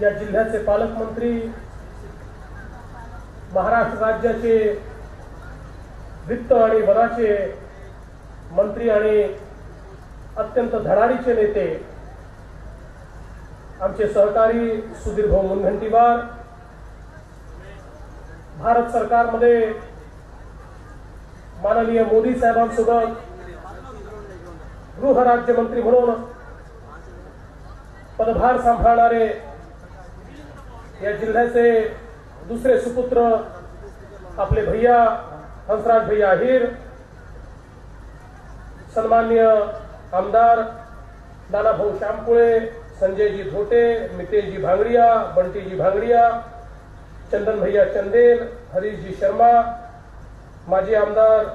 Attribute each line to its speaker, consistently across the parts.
Speaker 1: या जिल्ह्याचे पालकमंत्री, महाराष्ट्र राज्याचे वित्त आणि वनाचे मंत्री आणि अत्यंत धडाडीचे नेते आमचे सहकारी सुधीर भाऊ मुनगंटीवार, भारत सरकारमध्ये माननीय मोदी साहेबांसोबत गृह राज्यमंत्री म्हणून पदभार सांभाळणारे या जिल्ह्याचे दुसरे सुपुत्र आपले भैया हंसराज भैया अहिर, सन्माननीय आमदार नानाभाऊ श्यामपुळे, संजयजी धोटे, मितेशजी भांगडिया, बंटीजी भांगडिया, चंदन भैया चंदेल, हरीशजी शर्मा, माजी आमदार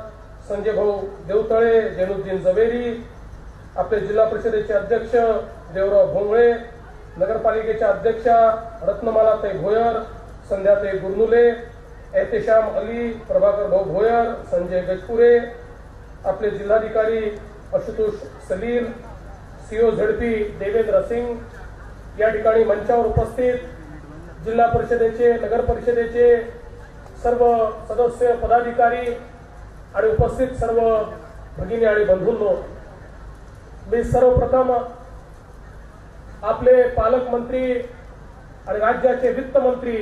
Speaker 1: संजय भाऊ देवतळे, जैनुद्दीन जवेरी, आपले जिल्हा परिषदेचे अध्यक्ष देवराव भोंगळे, नगरपालिकेच्या अध्यक्षा रत्नमालाताई भोयर, संध्याताई गुरनुले, एहतेशाम अली, प्रभाकर भाऊ भोयर, संजय गजपुरे, आपले जिल्हाधिकारी आशुतोष सलील, सीओ झडपी देवेंद्र सिंग, या ठिकाणी मंचावर उपस्थित जिल्हा परिषदेचे, नगर परिषदेचे सर्व सदस्य, पदाधिकारी आणि उपस्थित सर्व भगिनी आणि बंधूंनो, मी सर्वप्रथम आपले पालकमंत्री आणि राज्याचे वित्त मंत्री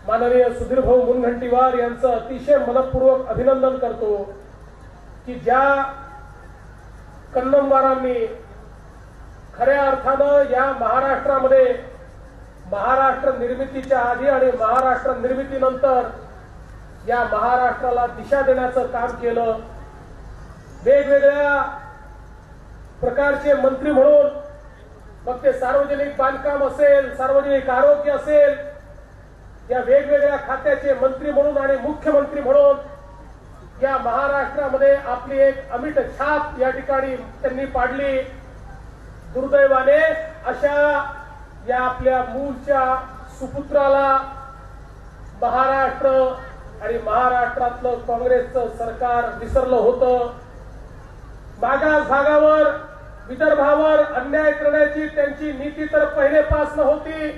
Speaker 1: माननीय सुधीर भाऊ मुनगंटीवार यांचं अतिशय मनपूर्वक अभिनंदन करतो की ज्या कन्नमवारांनी खऱ्या अर्थानं या महाराष्ट्रामध्ये महाराष्ट्र निर्मितीच्या आधी आणि महाराष्ट्र निर्मितीनंतर या महाराष्ट्राला दिशा देण्याचं काम केलं, वेगवेगळ्या प्रकारचे मंत्री म्हणून, मग ते सार्वजनिक बांधकाम असेल, सार्वजनिक आरोग्य असेल, या वेगवेगळ्या खात्याचे मंत्री म्हणून आणि मुख्यमंत्री म्हणून या महाराष्ट्रामध्ये आपली एक अमिट छाप या ठिकाणी त्यांनी पाडली। दुर्दैवाने अशा या आपल्या मूळच्या सुपुत्राला महाराष्ट्र आणि महाराष्ट्रातलं काँग्रेसचं सरकार विसरलं होतं। मागास भागावर, विदर्भावर अन्याय करण्याची त्यांची नीती तर पहिलेपासून होती,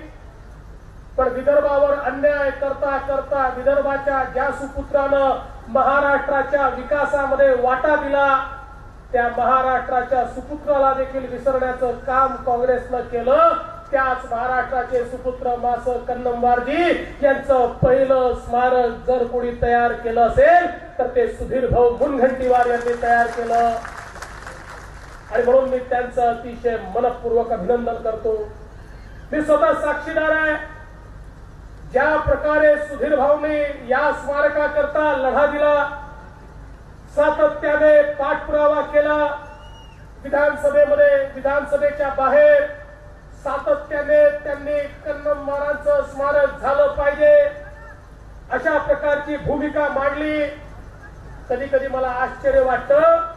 Speaker 1: पण विदर्भावर अन्याय करता करता विदर्भाच्या ज्या सुपुत्रानं महाराष्ट्राच्या विकासामध्ये वाटा दिला, त्या महाराष्ट्राच्या सुपुत्राला देखील विसरण्याचं काम काँग्रेसनं केलं। त्याच महाराष्ट्राचे सुपुत्र मास कन्नमवारजी यांचं पहिलं स्मारक जर कोणी तयार केलं असेल तर ते सुधीर भाऊ मुनगंटीवार यांनी तयार केलं आणि म्हणून मी त्यांचं अतिशय मनपूर्वक अभिनंदन करतो। मी स्वतः साक्षीदार आहे, ज्या प्रकारे सुधीर भाऊंनी या स्मारकाकरता लढा दिला, सातत्याने पाठपुरावा केला, विधानसभेमध्ये, विधानसभेच्या बाहेर सातत्याने त्यांनी कन्नमवारांचं स्मारक झालं पाहिजे अशा प्रकारची भूमिका मांडली। कधी कधी मला आश्चर्य वाटतं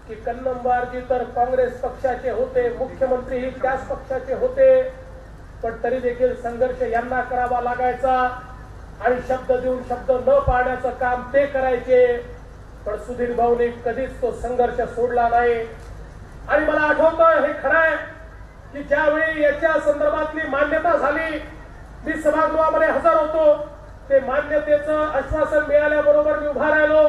Speaker 1: की कन्नमवारजी तर काँग्रेस पक्षाचे होते, मुख्यमंत्रीही त्याच पक्षाचे होते, पण तरी देखील संघर्ष यांना करावा लागायचा आणि शब्द देऊन शब्द न पाळण्याचं काम ते करायचे, पण सुधीर भाऊने कधीच तो संघर्ष सोडला नाही। आणि मला आठवतं, हे खरं आहे की ज्यावेळी याच्या संदर्भातली मान्यता झाली, मी सभागृहामध्ये हजर होतो, ते मान्यतेचं आश्वासन मिळाल्याबरोबर मी उभा राहिलो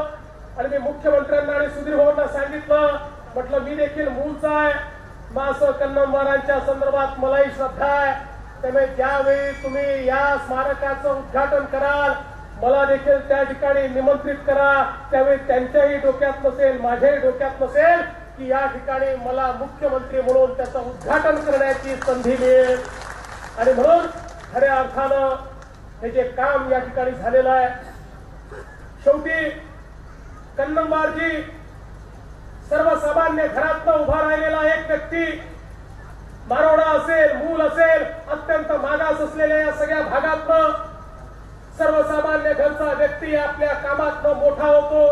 Speaker 1: आणि मी मुख्यमंत्र्यांना आणि सुधीर भाऊंना सांगितलं, म्हटलं मी देखील मूळचा आहे, मास कन्नमवारांच्या संदर्भात मलाही श्रद्धा आहे, त्यामुळे ज्यावेळी तुम्ही या स्मारकाचं उद्घाटन कराल मला देखील त्या ठिकाणी निमंत्रित करा। त्यावेळी त्यांच्याही डोक्यात नसेल, माझ्याही डोक्यात नसेल की या ठिकाणी मला मुख्यमंत्री म्हणून त्याचं उद्घाटन करण्याची संधी मिळेल। आणि म्हणून खऱ्या अर्थानं हे जे काम या ठिकाणी झालेलं आहे, शेवटी कन्नमवारजी सर्वसामान्य घरातनं उभा राहिलेला एक व्यक्ती, मारोडा असेल, मूल असेल, अत्यंत मागास असलेल्या या सगळ्या भागातनं सर्वसामान्य घरचा व्यक्ती आपल्या कामातनं मोठा होतो।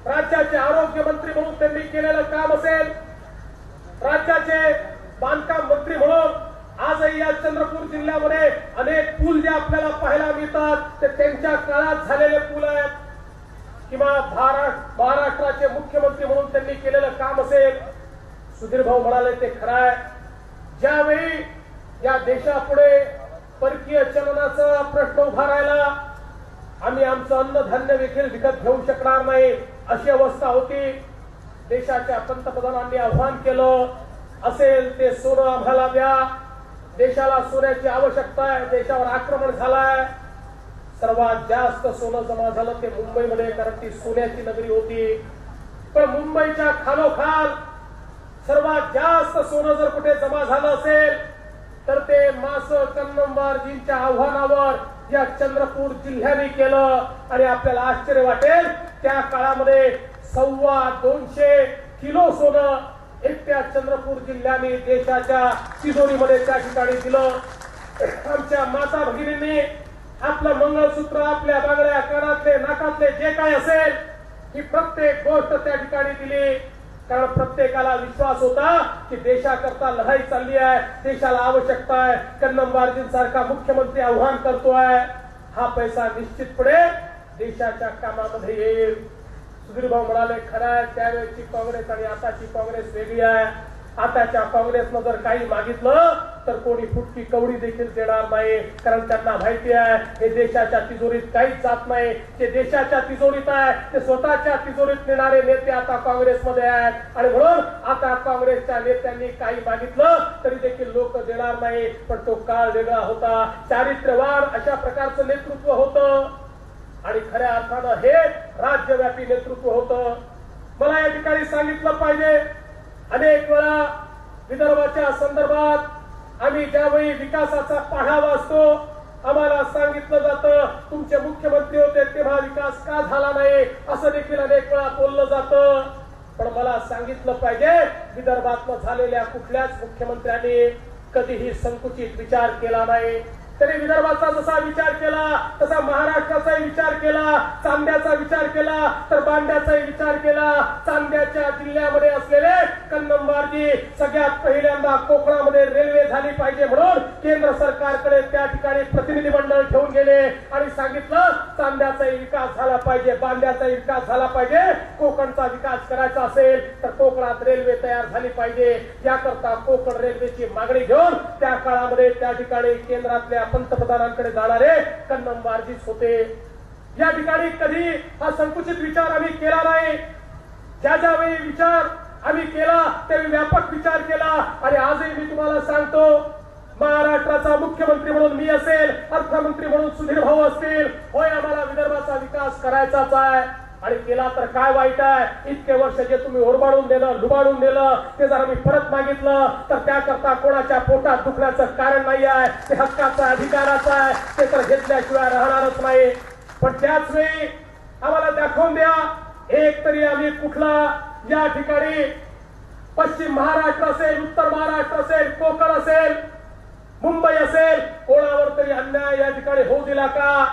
Speaker 1: राज्याचे आरोग्य मंत्री म्हणून त्यांनी केलेलं काम असेल, राज्याचे बांधकाम मंत्री म्हणून आजही या चंद्रपूर जिल्ह्यामध्ये अनेक पूल जे आपल्याला पाहायला मिळतात ते त्यांच्या काळात झालेले पूल आहेत, किंवा महाराष्ट्राचे मुख्यमंत्री म्हणून त्यांनी केलेलं काम असेल। सुधीर भाऊ म्हणाले ते खरं आहे, ज्यावेळी या देशापुढे परकीय चलनाचा प्रश्न उभा राहिला, आम्ही आमचं अन्नधान्य देखील विकत घेऊ शकणार नाही अशी अवस्था होती. देशाच्या पंतप्रधानांनी आव्हान केलं, असेल ते सोनं आम्हाला द्या, देशाला सोन्याची आवश्यकता आहे, देशावर आक्रमण झालाय. सर्वात जास्त सोनं जमा झालं ते मुंबईमध्ये, कारण ती सोन्याची नगरी होती. पण मुंबईच्या खालोखाल सर्वात जास्त सोनं जर कुठे जमा झालं असेल तर ते मास कन्नमवारजींच्या आव्हानावर या चंद्रपूर जिल्ह्याने केलं. आणि आपल्याला आश्चर्य वाटेल, त्या काळामध्ये 250 किलो सोनं एकट्या चंद्रपूर जिल्ह्याने देशाच्या तिजोरीमध्ये त्या ठिकाणी दिलं. आमच्या माता भगिनींनी आपलं मंगळसूत्र, आपल्या बांगड्या, कानातले, नाकातले जे काय असेल ही प्रत्येक गोष्ट त्या ठिकाणी दिली. कारण प्रत्येकाला विश्वास होता की देशाकरता लढाई चालली आहे, देशाला आवश्यकता आहे. कन्नमवारजींसारखा मुख्यमंत्री आव्हान करतोय, हा पैसा निश्चितपणे देशाच्या कामामध्ये येईल. सुधीर भाऊ म्हणाले, खरं आहे त्यावेळेची काँग्रेस आणि आताची काँग्रेस वेगळी आहे. आताच्या काँग्रेसनं जर काही मागितलं तर कोणी फुटकी कवडी देखील देणार नाही, कारण त्यांना माहिती आहे हे देशाच्या तिजोरीत काहीच जात नाही. जे देशाच्या तिजोरीत आहे ते स्वतःच्या तिजोरीत नेणारे नेते आता काँग्रेसमध्ये आहेत. आणि म्हणून आता काँग्रेसच्या नेत्यांनी काही मागितलं तरी देखील लोक देणार नाही. पण तो काळ वेगळा होता, चारित्र्यवान अशा प्रकारचं नेतृत्व होतं आणि खऱ्या अर्थानं हे राज्यव्यापी नेतृत्व होतं. मला या ठिकाणी सांगितलं पाहिजे, अनेक वेळा विदर्भाच्या संदर्भात आम्ही ज्यावेळी विकासाचा पाढा वाचतो आम्हाला सांगितलं जातं तुमचे मुख्यमंत्री होते तेव्हा विकास का झाला नाही, असं देखील अनेक वेळा बोललं जातं. पण मला सांगितलं पाहिजे, विदर्भात झालेल्या कुठल्याच मुख्यमंत्र्यांनी कधीही संकुचित विचार केला नाही. तरी विदर्भाचा जसा विचार केला तसा महाराष्ट्राचाही विचार केला, चांद्याचा विचार केला तर बांड्याचाही विचार केला. चांद्याच्या जिल्ह्यामध्ये असलेले कन्नमवारजी सगळ्यात पहिल्यांदा कोकणामध्ये रेल्वे झाली पाहिजे म्हणून केंद्र सरकारकडे त्या ठिकाणी प्रतिनिधी मंडळ ठेवून गेले आणि सांगितलं चांद्याचाही विकास झाला पाहिजे, बांड्याचाही विकास झाला पाहिजे. कोकणचा विकास करायचा असेल तर कोकणात रेल्वे तयार झाली पाहिजे. याकरता कोकण रेल्वेची मागणी घेऊन त्या काळामध्ये त्या ठिकाणी केंद्रातल्या पंतप्रधानांकडे जाणारे कन्नमवारजीच होते. या ठिकाणी कधी हा संकुचित विचार आम्ही केला नाही. ज्या वेळी विचार आम्ही केला त्यावेळी व्यापक विचार केला. आणि आजही मी तुम्हाला सांगतो, महाराष्ट्राचा मुख्यमंत्री म्हणून मी असेल, अर्थमंत्री म्हणून सुधीर भाऊ असतील, होय आम्हाला विदर्भाचा विकास करायचाच आहे. आणि केला तर काय वाईट आहे. इतके वर्ष जे तुम्ही ओरबाडून दिलं, लुबाडून दिलं, ते जर आम्ही परत मागितलं तर त्याकरता कोणाच्या पोटात दुखण्याचं कारण नाही आहे. ते हक्काचा अधिकाराचा आहे, ते तर घेतल्याशिवाय राहणारच नाही. पण त्याच वेळी आम्हाला दाखवून द्या, एक तरी आम्ही कुठला या ठिकाणी पश्चिम महाराष्ट्र असेल, उत्तर महाराष्ट्र असेल, कोकण असेल, मुंबई असेल, कोणावर तरी अन्याय या ठिकाणी होऊ दिला का?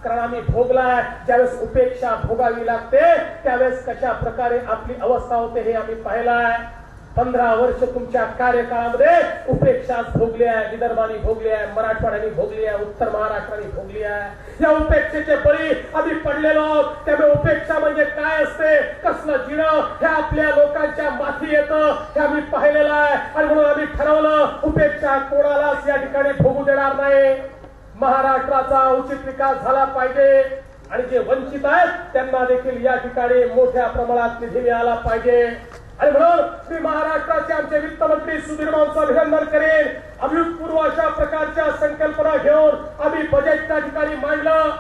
Speaker 1: कारण आम्ही भोगलाय. ज्यावेळेस उपेक्षा भोगावी लागते त्यावेळेस कशा प्रकारे आपली अवस्था होते हे आम्ही पाहिलाय. 15 वर्ष तुमच्या कार्यकाळामध्ये उपेक्षाच भोगली आहे. विदर्भाने भोगली आहे, मराठवाड्याने भोगली आहे, उत्तर महाराष्ट्राने भोगली आहे. या उपेक्षेचे बळी आम्ही पडलेलो. त्यामुळे उपेक्षा म्हणजे काय असते, कसलं जिणं हे आपल्या लोकांच्या माथी येतं हे आम्ही पाहिलेलं आहे. आणि म्हणून आम्ही ठरवलं उपेक्षा कोणालाच या ठिकाणी भोगू देणार नाही. महाराष्ट्राचा उचित विकास झाला पाहिजे आणि जे वंचित आहेत त्यांना देखील या ठिकाणी मोठ्या प्रमाणात निधी मिळाला पाहिजे. आणि म्हणून मी महाराष्ट्राचे आमचे वित्तमंत्री सुधीर भाऊंचं अभिनंदन करेन. अभूतपूर्व अशा प्रकारच्या संकल्पना घेऊन आम्ही बजेट त्या ठिकाणी मांडलं.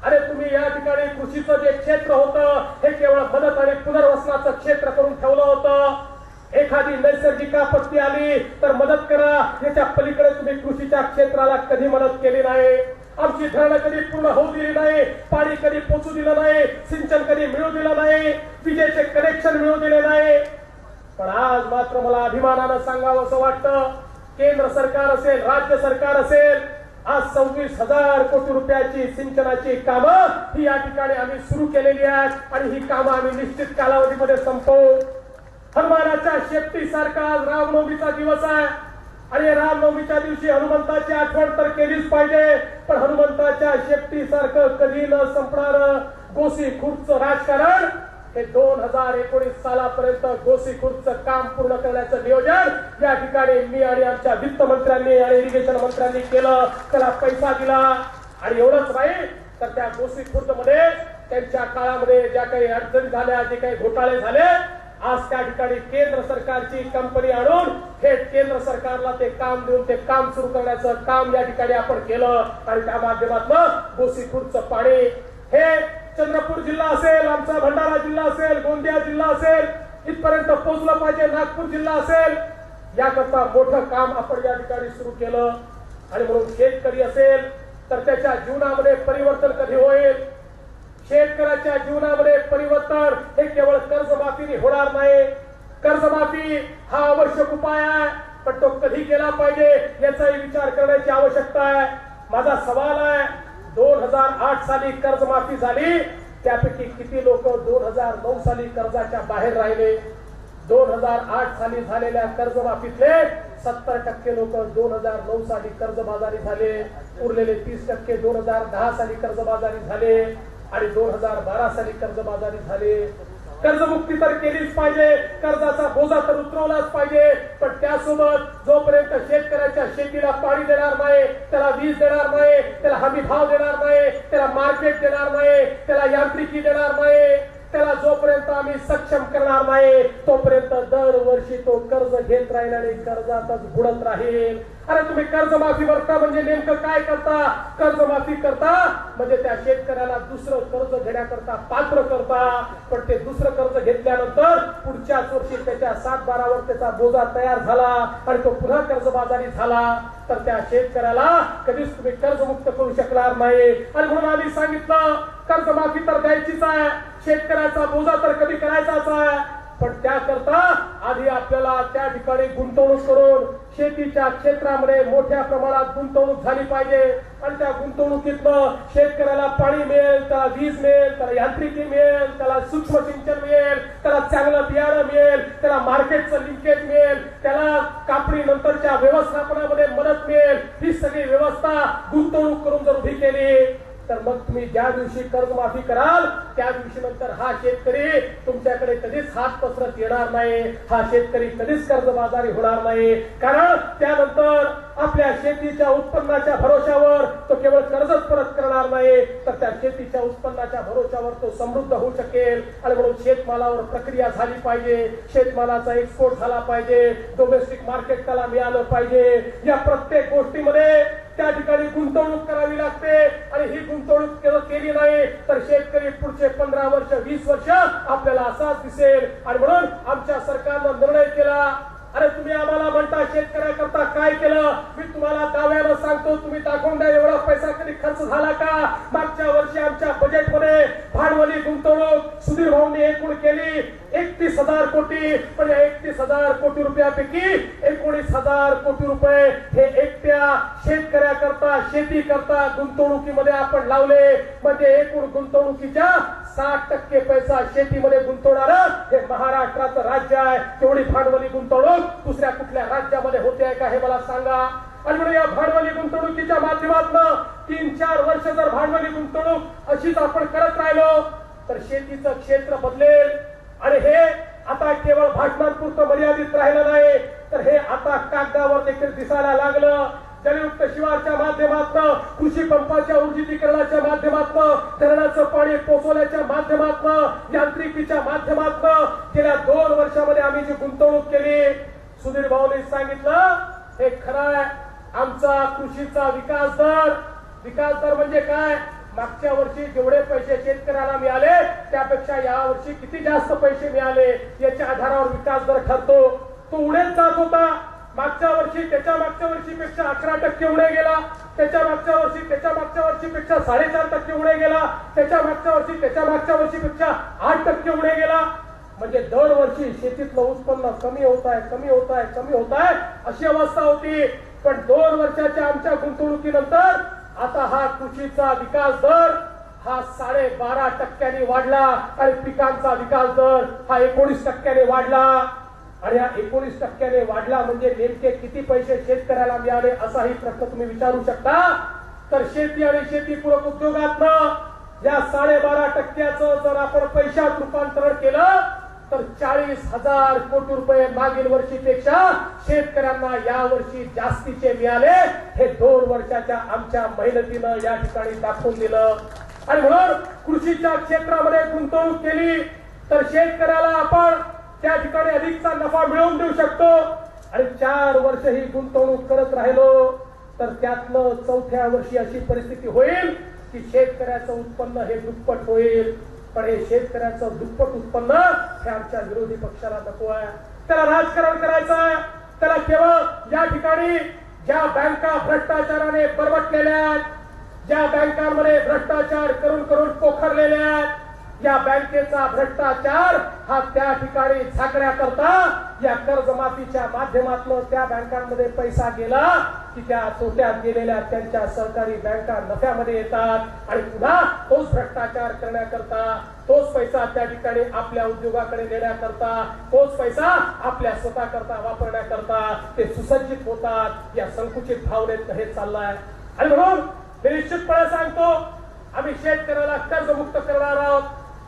Speaker 1: अरे तुम्ही या ठिकाणी कृषीचं जे क्षेत्र होतं हे केवळ मदत आणि पुनर्वसनाचं क्षेत्र करून ठेवलं होतं. एखादी नैसर्गिक आपत्ती आली तर मदत करा, याच्या पलीकडे तुम्ही कृषीच्या क्षेत्राला कधी मदत केली नाही. आमची धरणं कधी पूर्ण होऊ दिली नाही, पाणी कधी पोचू दिलं नाही, सिंचन कधी मिळू दिलं नाही, विजेचे कनेक्शन मिळू दिले नाही. पण आज मात्र मला अभिमानानं सांगावं असं वाटतं, केंद्र सरकार असेल, राज्य सरकार असेल, आज 26,000 कोटी रुपयाची सिंचनाची कामं ही या ठिकाणी आम्ही सुरू केलेली आहेत आणि ही कामं आम्ही निश्चित कालावधीमध्ये संपवू. हनुमानाच्या शेपटीसारखा आज रामनवमीचा दिवस आहे आणि रामनवमीच्या दिवशी हनुमंताची आठवण तर केलीच पाहिजे. पण हनुमंताच्या शेपटीसारखं कधी न संपणारं गोसी खुर्दचं राजकारण हे 2019 सालापर्यंत गोसीखुर्दचं काम पूर्ण करण्याचं नियोजन या ठिकाणी मी आणि आमच्या वित्त मंत्र्यांनी आणि इरिगेशन मंत्र्यांनी केलं. त्याला पैसा दिला आणि एवढंच नाही तर त्या गोसीखुर्द मध्ये त्यांच्या काळामध्ये ज्या काही अडचणी झाल्या, जे काही घोटाळे झाले, आज त्या ठिकाणी केंद्र सरकारची कंपनी आणून थेट केंद्र सरकारला ते काम देऊन ते काम सुरू करण्याचं काम या ठिकाणी आपण केलं. आणि त्या माध्यमातून गोसीखुर्दचं पाणी हे चंद्रपूर जिल्हा असेल, आमचा भंडारा जिल्हा असेल, गोंदिया जिल्हा असेल, इथपर्यंत पोहोचलं पाहिजे, नागपूर जिल्हा असेल, याकरता मोठं काम आपण या ठिकाणी सुरू केलं. आणि म्हणून शेतकरी असेल तर त्याच्या जीवनामध्ये परिवर्तन कधी होईल? शेतकऱ्याच्या जीवनामध्ये परिवर्तन हे केवळ कर्जमाफीने होणार नाही. कर्जमाफी हा आवश्यक उपाय आहे, पण तो कधी केला पाहिजे याचाही विचार करण्याची आवश्यकता आहे. माझा सवाल आहे, 2008 साली कर्जमाफी झाली, त्यापैकी किती लोक 2009 साली कर्जाच्या बाहेर राहिले? 2008 साली झालेल्या कर्जमाफीतले 70% लोक 2009 साली कर्जबाजारी झाले, उरलेले 30% 2010 साली कर्जबाजारी झाले आणि 2012 साली कर्जबाजारी झाले. कर्जमुक्ती तर केलीच पाहिजे, कर्जाचा बोजा तर उतरवलाच पाहिजे, पण त्यासोबत जोपर्यंत शेतकऱ्याच्या शेतीला पाणी देणार नाही, त्याला वीज देणार नाही, त्याला हमी भाव देणार नाही, त्याला मार्केट देणार नाही, त्याला यांत्रिकी देणार नाही, त्याला जोपर्यंत आम्ही सक्षम करणार नाही तोपर्यंत दरवर्षी तो कर्ज घेत राहील आणि कर्जातच बुडत राहील. अरे तुम्ही कर्जमाफी करता म्हणजे नेमकं काय करता? कर्जमाफी करता म्हणजे त्या शेतकऱ्याला दुसरं कर्ज घेण्याकरता पात्र करता, पण ते दुसरं कर्ज घेतल्यानंतर पुढच्याच वर्षी त्याच्या 7-12 त्याचा बोजा तयार झाला आणि तो पुन्हा कर्जबाजारी झाला तर त्या शेतकऱ्याला कधीच तुम्ही कर्जमुक्त करू शकणार नाही. आणि म्हणून आम्ही सांगितलं कर्जमाफी तर द्यायचीच आहे, शेतकऱ्याचा बोजा तर कधी करायचाच आहे, पण त्याकरता आधी आपल्याला त्या ठिकाणी गुंतवणूक करून शेतीच्या क्षेत्रामध्ये मोठ्या प्रमाणात गुंतवणूक झाली पाहिजे. आणि त्या गुंतवणुकीतनं शेतकऱ्याला पाणी मिळेल, त्याला वीज मिळेल, त्याला यांत्रिकी मिळेल, त्याला सूक्ष्म सिंचन मिळेल, त्याला चांगलं बियाणं मिळेल, त्याला मार्केटचं लिंकेज मिळेल, त्याला कापणी नंतरच्या व्यवस्थापनामध्ये मदत मिळेल. ही सगळी व्यवस्था गुंतवणूक करून जर उभी केली तर मग तुम्ही ज्या दिवशी कर्जमाफी कराल त्या दिवशी नंतर हा शेतकरी तुमच्याकडे कधीच हात पसरत येणार नाही, हा शेतकरी कधीच कर्जबाजारी होणार नाही. कारण त्यानंतर आपल्या शेतीच्या उत्पन्नाच्या भरोशावर तो केवळ कर्जच परत करणार नाही तर त्या शेतीच्या उत्पन्नाच्या भरोशावर तो समृद्ध होऊ शकेल. आणि म्हणून शेतमालावर प्रक्रिया झाली पाहिजे, शेतमालाचा एक्सपोर्ट झाला पाहिजे, डोमेस्टिक मार्केट त्याला मिळालं पाहिजे. या प्रत्येक गोष्टीमध्ये त्या ठिकाणी गुंतवणूक करावी लागते आणि ही गुंतवणूक केली नाही तर शेतकरी पुढचे 15 वर्ष 20 वर्ष आपल्याला असाच दिसेल. आणि म्हणून आमच्या सरकारनं निर्णय केला, अरे तुम्ही आम्हाला म्हणता शेतकऱ्याकरता काय केलं, मी तुम्हाला दाव्यानं सांगतो, तुम्ही दाखवून द्या एवढा पैसा कधी खर्च झाला का? मागच्या वर्षी आमच्या बजेटमध्ये भांडवली गुंतवणूक सुधीर भाऊंनी एकूण केली 31,000 कोटी, पण या 31,000 कोटी रुपयापैकी 19,000 कोटी रुपये हे एकट्या शेतकऱ्याकरता शेती करता गुंतवणुकीमध्ये आपण लावले. म्हणजे एकूण गुंतवणुकीच्या 60% पैसा शेतीमध्ये गुंतवणार हे महाराष्ट्राचं राज्य आहे. तेवढी भांडवली गुंतवणूक दुसऱ्या कुठल्या राज्यामध्ये होते का हे मला सांगा. आणि म्हणून या भांडवली गुंतवणुकीच्या माध्यमातून 3-4 वर्ष जर भांडवली गुंतवणूक अशीच आपण करत राहिलो तर शेतीचं क्षेत्र बदलेल. आणि हे आता केवळ भाषणांपुरतं मर्यादित राहिलं नाही तर हे आता कागदावर देखील दिसायला लागलं. जलयुक्त शिवारच्या माध्यमातून, कृषी पंपाच्या ऊर्जितीकरणाच्या माध्यमातून, धरणाचं पाणी पोचवण्याच्या माध्यमातून, यांत्रिकीच्या माध्यमातून गेल्या 2 वर्षामध्ये आम्ही जी गुंतवणूक केली, सुधीर भाऊंनी सांगितलं हे खरं आहे. आमचा कृषीचा विकास दर म्हणजे काय? मागच्या वर्षी जेवढे पैसे शेतकऱ्याला मिळाले त्यापेक्षा या वर्षी किती जास्त पैसे मिळाले याच्या आधारावर विकास दर ठरतो. तो उडेच जात होता. मागच्या वर्षी त्याच्या मागच्या वर्षीपेक्षा 11% उडे गेला, त्याच्या मागच्या वर्षीपेक्षा 4.5% उडे गेला, त्याच्या मागच्या वर्षीपेक्षा 8% उडे गेला. म्हणजे दरवर्षी शेतीतलं उत्पन्न कमी होत आहे अशी अवस्था होती. पण 2 वर्षाच्या आमच्या गुंतवणुकीनंतर आता हा कृषीचा विकास दर हा 12.5% वाढला आणि पिकांचा विकास दर हा 19% वाढला. आणि हा 19% वाढला म्हणजे नेमके किती पैसे शेतकऱ्याला मिळाले असाही प्रश्न तुम्ही विचारू शकता. तर शेती आणि शेतीपूरक उद्योगातनं या 12.5% जर आपण पैशात रूपांतरण केलं तर 40,000 कोटी रुपये मागील वर्षीपेक्षा शेतकऱ्यांना या वर्षी जास्तीचे मिळाले. हे 2 वर्षाच्या आमच्या मेहनतीनं या ठिकाणी दाखवून दिलं. आणि म्हणून कृषीच्या क्षेत्रामध्ये गुंतवणूक केली तर शेतकऱ्याला आपण त्या ठिकाणी अधिकचा नफा मिळवून देऊ शकतो. आणि 4 वर्ष ही गुंतवणूक करत राहिलो तर त्यातलं 4थ्या वर्षी अशी परिस्थिती होईल की शेतकऱ्याचं उत्पन्न हे दुप्पट होईल. पण हे शेतकऱ्याचं दुप्पट उत्पन्न हे आमच्या विरोधी पक्षाला नको आहे. त्याला राजकारण करायचं आहे. त्याला केवळ या ठिकाणी ज्या बँका भ्रष्टाचाराने बरबटलेल्या, ज्या बँकांमध्ये भ्रष्टाचार करून करून पोखरलेल्या, या बँकेचा भ्रष्टाचार हा त्या ठिकाणी झाकण्याकरता या कर्जमाफीच्या माध्यमातून त्या बँकांमध्ये पैसा गेला की त्या तोट्यात गेलेल्या त्यांच्या सहकारी बँका नफ्यामध्ये येतात आणि पुन्हा तोच भ्रष्टाचार करण्याकरता, तोच पैसा त्या ठिकाणी आपल्या उद्योगाकडे नेण्याकरता, तोच पैसा आपल्या स्वतःकरता वापरण्याकरता ते सुसज्जित होतात. या संकुचित भावनेत हे चाललंय. आणि म्हणून मी निश्चितपणे सांगतो, आम्ही शेतकऱ्याला कर्जमुक्त करणार आहोत.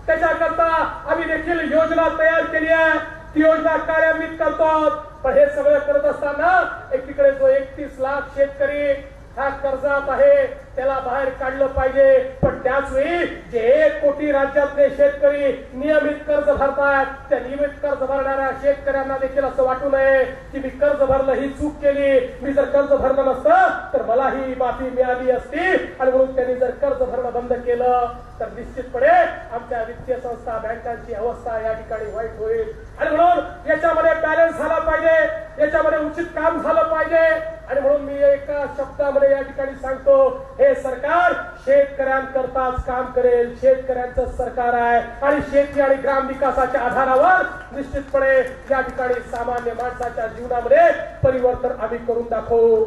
Speaker 1: त्याच्याकरता आम्ही देखील योजना तयार केली आहे. ती योजना कार्यान्वित करतो. पण हे सगळं करत असताना एकीकडे जो 31 लाख शेतकरी हा कर्जात आहे त्याला बाहेर काढलं पाहिजे. पण त्याच वेळी जे 1 कोटी राज्यातले शेतकरी नियमित कर्ज भरतात, त्या नियमित कर्ज भरणाऱ्या शेतकऱ्यांना देखील असं वाटू नये की मी कर्ज भरलं ही चूक केली, मी जर कर्ज भरलं नसतं तर मला ही माफी मिळाली असती. आणि म्हणून त्यांनी जर कर्ज भरणं बंद केलं तर निश्चितपणे आमच्या वित्तीय संस्था, बँकांची अवस्था या ठिकाणी वाईट होईल. आणि म्हणून याच्यामध्ये बॅलन्स झाला पाहिजे, याच्यामध्ये उचित काम झालं पाहिजे. आणि म्हणून मी एका शब्दामध्ये या ठिकाणी सांगतो, हे सरकार शेतकऱ्यांकरताच काम करेल. शेतकऱ्यांचं सरकार आहे आणि शेती आणि ग्राम विकासाच्या आधारावर निश्चितपणे या ठिकाणी सामान्य माणसाच्या जीवनामध्ये परिवर्तन आम्ही करून दाखवू.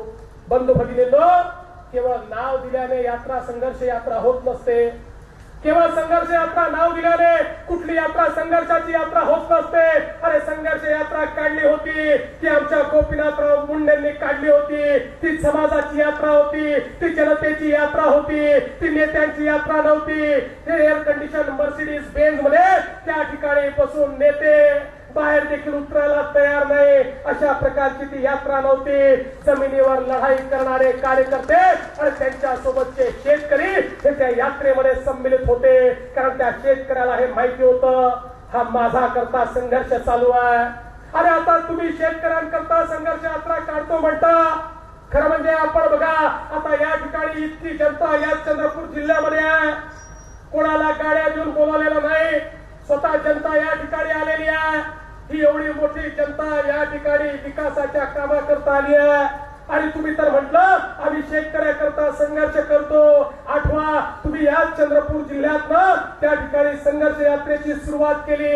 Speaker 1: बंधू भगिनींनो, केवळ नाव दिल्याने यात्रा संघर्ष यात्रा होत नसते. केवळ संघर्ष यात्रा नाव दिल्याने कुठली यात्रा संघर्षाची यात्रा होत नसते. अरे संघर्ष यात्रा काढली होती ती आमच्या गोपीनाथराव मुंडेंनी काढली होती. ती समाजाची यात्रा होती, ती जनतेची यात्रा होती, ती नेत्यांची यात्रा नव्हती. एअर कंडिशन मर्सिडीज बेंझ मध्ये त्या ठिकाणी बसून नेते बाहेर देखील उतरायला तयार नाही, अशा प्रकारची ती यात्रा नव्हती. जमिनीवर लढाई करणारे कार्यकर्ते आणि त्यांच्या सोबतचे शेतकरी हे त्या यात्रेमध्ये सम्मिलित होते. कारण त्या शेतकऱ्याला हे माहिती होतं, हा माझा करता संघर्ष चालू आहे. अरे आता तुम्ही शेतकऱ्यांकरता संघर्ष यात्रा काढतो म्हणता, खरं म्हणजे आपण बघा आता या ठिकाणी इतकी जनता या चंद्रपूर जिल्ह्यामध्ये आहे. कोणाला गाड्या देऊन बोलावलेलं नाही, स्वतः जनता या ठिकाणी आलेली आहे. ही एवढी मोठी जनता या ठिकाणी विकासाच्या कामाकरता आली आहे. आणि तुम्ही तर म्हटलं आम्ही शेतकऱ्याकरता संघर्ष करतो. आठवा, तुम्ही या चंद्रपूर जिल्ह्यात त्या ठिकाणी संघर्ष यात्रेची सुरुवात केली.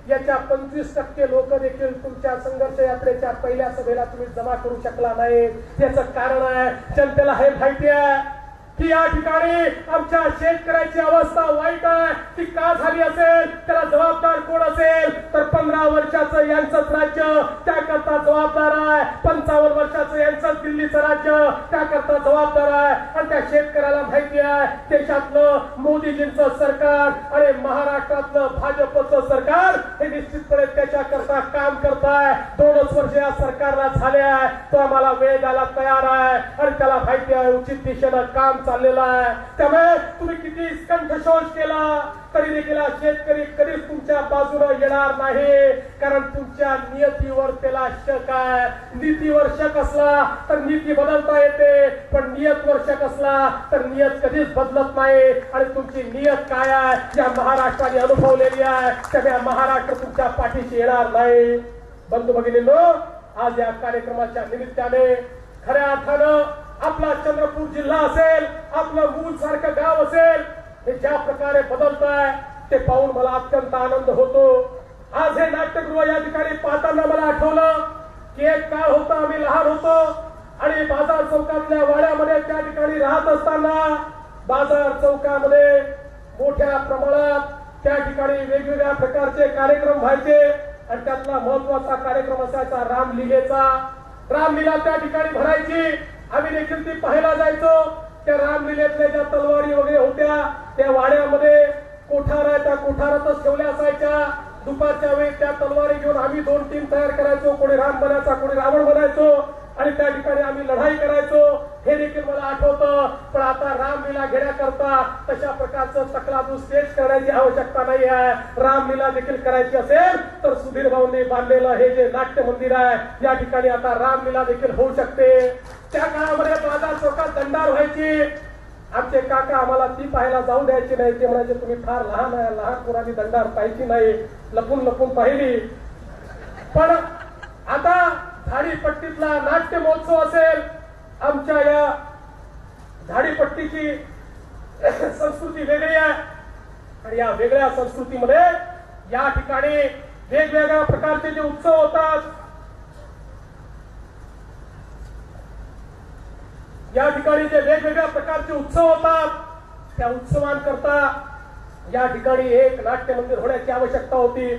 Speaker 1: याच्या 25% लोक देखील तुमच्या संघर्ष यात्रेच्या पहिल्या सभेला तुम्ही जमा करू शकला नाही. याचं कारण आहे, जनतेला हे माहिती आहे की या ठिकाणी आमच्या शेतकऱ्याची अवस्था वाईट आहे. ती का झाली असेल, त्याला जबाबदार कोण असेल तर 15 वर्षाचं यांचंच राज्य त्याकरता जबाबदार आहे. 55 वर्षाचं यांचंच दिल्लीचं राज्य त्याकरता जबाबदार आहे. आणि त्या शेतकऱ्याला माहिती आहे देशातलं मोदीजींचं सरकार आणि महाराष्ट्रातलं भाजपचं सरकार हे निश्चितपणे त्याच्याकरता काम करत आहे. 2च वर्ष या सरकारला झाले आहे, तो आम्हाला वेळ द्यायला तयार आहे. आणि त्याला माहिती आहे उचित दिशेनं काम चाललेला आहे. त्यामुळे तुम्ही किती कंठशोष केला तरी देखील शेतकरी कधीच तुमच्या बाजूने येणार नाही. कारण तुमच्या नियतीवर त्याला शक आहे. नीतीवर शक असला तर नीती बदलता येते, पण नियतवर शक असला तर नियत कधीच बदलत नाही. आणि तुमची नियत काय आहे या महाराष्ट्राने अनुभवलेली आहे. त्यामुळे महाराष्ट्र तुमच्या पाठीशी येणार नाही. बंधू भगिनींनो, आज या कार्यक्रमाच्या निमित्ताने खऱ्या अर्थानं आपला चंद्रपूर जिल्हा असेल, आपलं मूळ सारखं गाव असेल, हे ज्या प्रकारे बदलत आहे ते पाहून मला अत्यंत आनंद होतो. आज हे नाट्यगृह या ठिकाणी पाहताना मला आठवलं की एक काळ होता, आम्ही लहान होतो आणि बाजार चौकातल्या वाड्यामध्ये त्या ठिकाणी राहत असताना बाजार चौकामध्ये मोठ्या प्रमाणात त्या ठिकाणी वेगवेगळ्या प्रकारचे कार्यक्रम व्हायचे. आणि त्यातला महत्वाचा कार्यक्रम असायचा रामलीलेचा. रामलीला त्या ठिकाणी भरायची आम्ही देखील ती पाहायला जायचो. त्या रामलीलेतल्या ज्या तलवारी वगैरे होत्या त्या वाड्यामध्ये कोठार आहे, त्या कोठारातच ठेवल्या असायच्या. दुपारच्या वेळी त्या तलवारी घेऊन आम्ही 2 टीम तयार करायचो. कोणी राम बनायचा, कोणी रावण बनायचो आणि त्या ठिकाणी आम्ही लढाई करायचो. हे देखील मला आठवतं. पण आता रामलीला घेण्याकरता तशा प्रकारचं तकलादू स्टेज करण्याची आवश्यकता नाही आहे. रामलीला देखील करायची असेल तर सुधीर भाऊंनी बांधलेलं हे जे नाट्य मंदिर आहे या ठिकाणी आता रामलीला देखील होऊ शकते. त्या काळामध्ये बाजार चौकात दंडार व्हायची. आमचे काका आम्हाला ती पाहायला जाऊ द्यायची नाही. ते म्हणायचे तुम्ही फार लहान आहे, लहान पोरांनी दंडार पाहायची नाही, लपून लपून पाहिली. पण आता झाडीपट्टीतला नाट्य महोत्सव असेल, आमच्या या झाडीपट्टीची संस्कृती वेगळी आहे आणि या वेगळ्या संस्कृतीमध्ये या ठिकाणी वेगवेगळ्या प्रकारचे जे उत्सव होतात, या ठिकाणी जे वेगवेगळ्या प्रकारचे उत्सव होतात त्या उत्सवांकरता या ठिकाणी एक नाट्य मंदिर होण्याची आवश्यकता होती.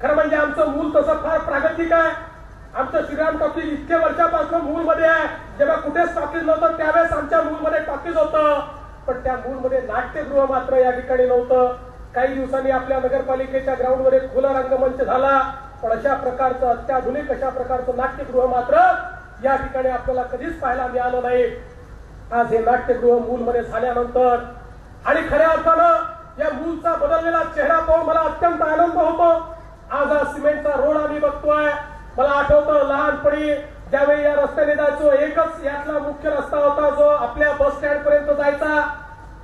Speaker 1: खरं म्हणजे आमचं मूल तसं फार प्रागतिक आहे. आमचं श्रीराम टॉकीज इतक्या वर्षापासून मूलमध्ये आहे. जेव्हा कुठेच टॉकीज नव्हतं त्यावेळेस आमच्या मूलमध्ये टॉकीज होतं. पण त्या मूलमध्ये नाट्यगृह मात्र या ठिकाणी नव्हतं. काही दिवसांनी आपल्या नगरपालिकेच्या ग्राउंडवर एक खुला रंगमंच झाला. पण अशा प्रकारचं अत्याधुनिक अशा प्रकारचं नाट्यगृह मात्र या ठिकाणी आपल्याला कधीच पाहायला मिळालं नाही. आज हे नाट्यगृह मूलमध्ये झाल्यानंतर आणि खऱ्या अर्थानं या मूलचा बदललेला चेहरा पाहून मला अत्यंत आनंद होतो. आज हा सिमेंटचा रोड आम्ही बघतोय. मला आठवतं लहानपणी ज्यावेळी या रस्त्याने जायचो एकच यातला मुख्य रस्ता होता जो आपल्या बस स्टँड पर्यंत जायचा.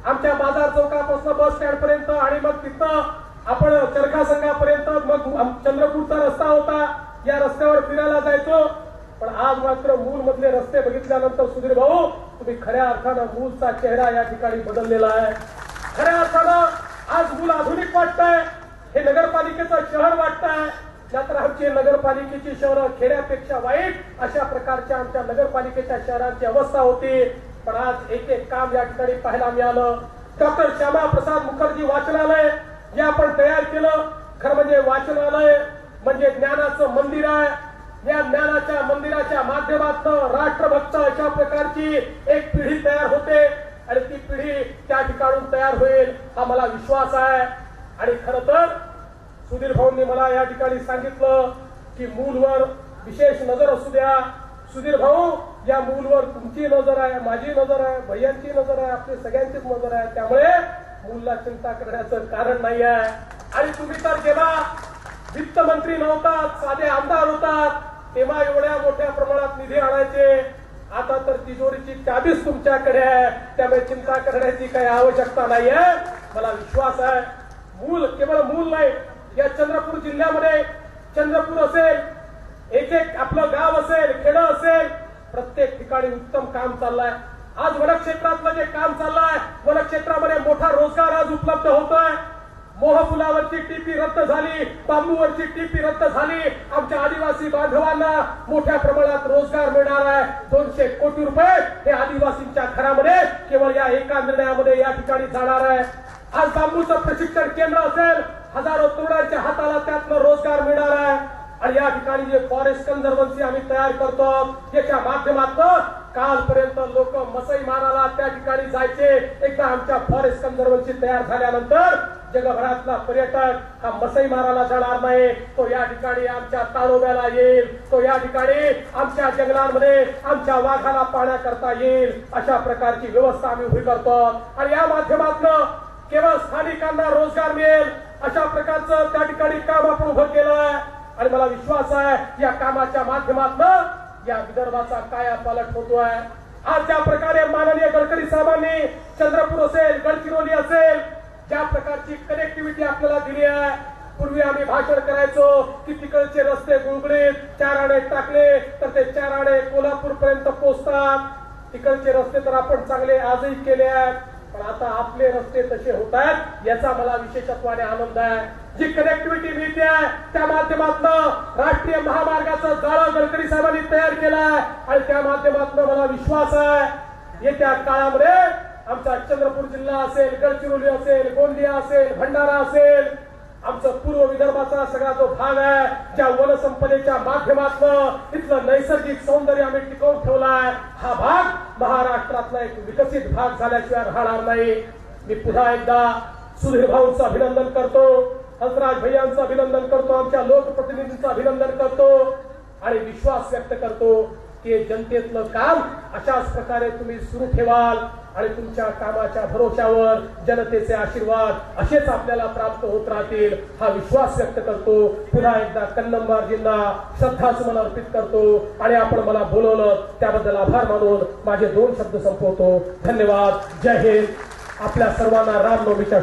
Speaker 1: आमच्या बाजार चौकापासून बस स्टँड पर्यंत आणि मग तिथं आपण चरखा संघापर्यंत मग चंद्रपूरचा रस्ता होता. या रस्त्यावर फिरायला जायचो. पण आज मात्र मूल मधले रस्ते बघितल्यानंतर सुधीर भाऊ तुम्ही खऱ्या अर्थानं मूलचा चेहरा या ठिकाणी बदललेला आहे. खऱ्या अर्थानं आज मूल आधुनिक वाटतंय. हे नगरपालिकेचं शहर वाटतंय. मात्र आमची नगरपालिकेची शहरं खेड्यापेक्षा वाईट अशा प्रकारच्या आमच्या नगरपालिकेच्या शहरांची अवस्था होती. पण आज एक एक काम या ठिकाणी पाहायला मिळालं. डॉक्टर श्यामाप्रसाद मुखर्जी वाचनालय जे आपण तयार केलं. खरं म्हणजे वाचनालय म्हणजे ज्ञानाचं मंदिर आहे. या ज्ञानाच्या मंदिराच्या माध्यमातून राष्ट्रभक्त अशा प्रकारची एक पिढी तयार होते आणि ती पिढी त्या ठिकाणून तयार होईल हा मला विश्वास आहे. आणि खरं तर सुधीर भाऊंनी मला या ठिकाणी सांगितलं की मूलवर विशेष नजर असू द्या. सुधीर भाऊ या मूलवर तुमची नजर आहे, माझी नजर आहे, भैयांची नजर आहे, आपली सगळ्यांचीच नजर आहे. त्यामुळे मूलला चिंता करण्याचं कारण नाही आहे. आणि तुम्ही तर जेव्हा वित्तमंत्री नव्हतात, साधे आमदार होतात, तेव्हा एवढ्या मोठ्या प्रमाणात निधी आणायचे. आता तर तिजोरीची चाबीच तुमच्याकडे आहे. त्यामुळे चिंता करण्याची काही आवश्यकता नाही आहे. मला विश्वास आहे मूल केवळ मूल नाही, या चंद्रपूर जिल्ह्यामध्ये चंद्रपूर असेल, एक एक आपलं गाव असेल, खेडं असेल, प्रत्येक ठिकाणी उत्तम काम चाललंय. आज वनक्षेत्रातलं जे काम चाललंय, वनक्षेत्रामध्ये मोठा रोजगार आज उपलब्ध होतोय. मोहफुलावरची टीपी रद्द झाली, बांबूवरची टीपी रद्द झाली. आमच्या आदिवासी बांधवांना मोठ्या प्रमाणात रोजगार मिळणार आहे. 200 कोटी रुपये हे आदिवासींच्या घरामध्ये केवळ या एका निर्णयामध्ये या ठिकाणी जाणार आहे. आज बांबूचं प्रशिक्षण केंद्र असेल, हजारो तरुणांच्या हाताला त्यातनं रोजगार मिळणार आहे. आणि या ठिकाणी जे फॉरेस्ट कन्झर्वन्सी आम्ही तयार करतो याच्या माध्यमातून कालपर्यंत लोक मसई मारायला त्या ठिकाणी जायचे. एकदा आमच्या फॉरेस्ट कन्झर्वन्सी तयार झाल्यानंतर जगभरातला पर्यटक हा मसई मारायला जाणार नाही. तो या ठिकाणी आमच्या ताडोब्याला येईल, तो या ठिकाणी आमच्या जंगलांमध्ये आमच्या वाघाला पाहण्याकरता येईल. अशा प्रकारची व्यवस्था आम्ही उभी करतो. आणि या माध्यमातून केवळ स्थानिकांना रोजगार मिळेल अशा प्रकारचं त्या ठिकाणी काम आपण उभं केलंय. आणि मला विश्वास आहे या कामाच्या माध्यमातून या विदर्भाचा कायापालट होतोय. आज ज्या प्रकारे माननीय गडकरी साहेबांनी चंद्रपूर असेल, गडचिरोली असेल, ज्या प्रकारची कनेक्टिव्हिटी आपल्याला दिली आहे. पूर्वी आम्ही भाषण करायचो की तिकडचे रस्ते गुळगुळीत, 4 आणे टाकले तर ते 4 आणे कोल्हापूर पर्यंत पोहोचतात. तिकडचे रस्ते तर आपण चांगले आजही केले आहेत. पण आता आपले रस्ते तसे होत आहेत याचा मला विशेषत्वाने आनंद आहे. जी कनेक्टिव्हिटी मिळते त्या माध्यमातून राष्ट्रीय महामार्गाचं जाळं गडकरी साहेबांनी तयार केलंय. आणि त्या माध्यमातून मला विश्वास आहे येत्या काळामध्ये आमचा चंद्रपूर जिल्हा असेल, गडचिरोली असेल, गोंदिया असेल, भंडारा असेल, आमचं पूर्व विदर्भाचा सगळा जो भाग आहे, ज्या वनसंपदेच्या माध्यमातून इथलं नैसर्गिक सौंदर्य आम्ही टिकवून ठेवलाय, हा भाग महाराष्ट्रातला एक विकसित भाग झाल्याशिवाय राहणार नाही. मी पुन्हा एकदा सुधीर भाऊंचं अभिनंदन करतो, हंसराज भैयांचं अभिनंदन करतो, आमच्या लोकप्रतिनिधींचं अभिनंदन करतो आणि विश्वास व्यक्त करतो की जनतेतलं काम अशाच प्रकारे तुम्ही सुरू ठेवाल आणि तुमच्या कामाच्या भरोशावर जनतेचे आशीर्वाद असेच आपल्याला प्राप्त होत राहतील, हा विश्वास व्यक्त करतो. पुन्हा एकदा कन्नमवारजींना श्रद्धासुमन अर्पित करतो आणि आपण मला बोलवलं त्याबद्दल आभार मानून माझे 2 शब्द संपवतो. धन्यवाद. जय हिंद. आपल्या सर्वांना रामनवमीच्या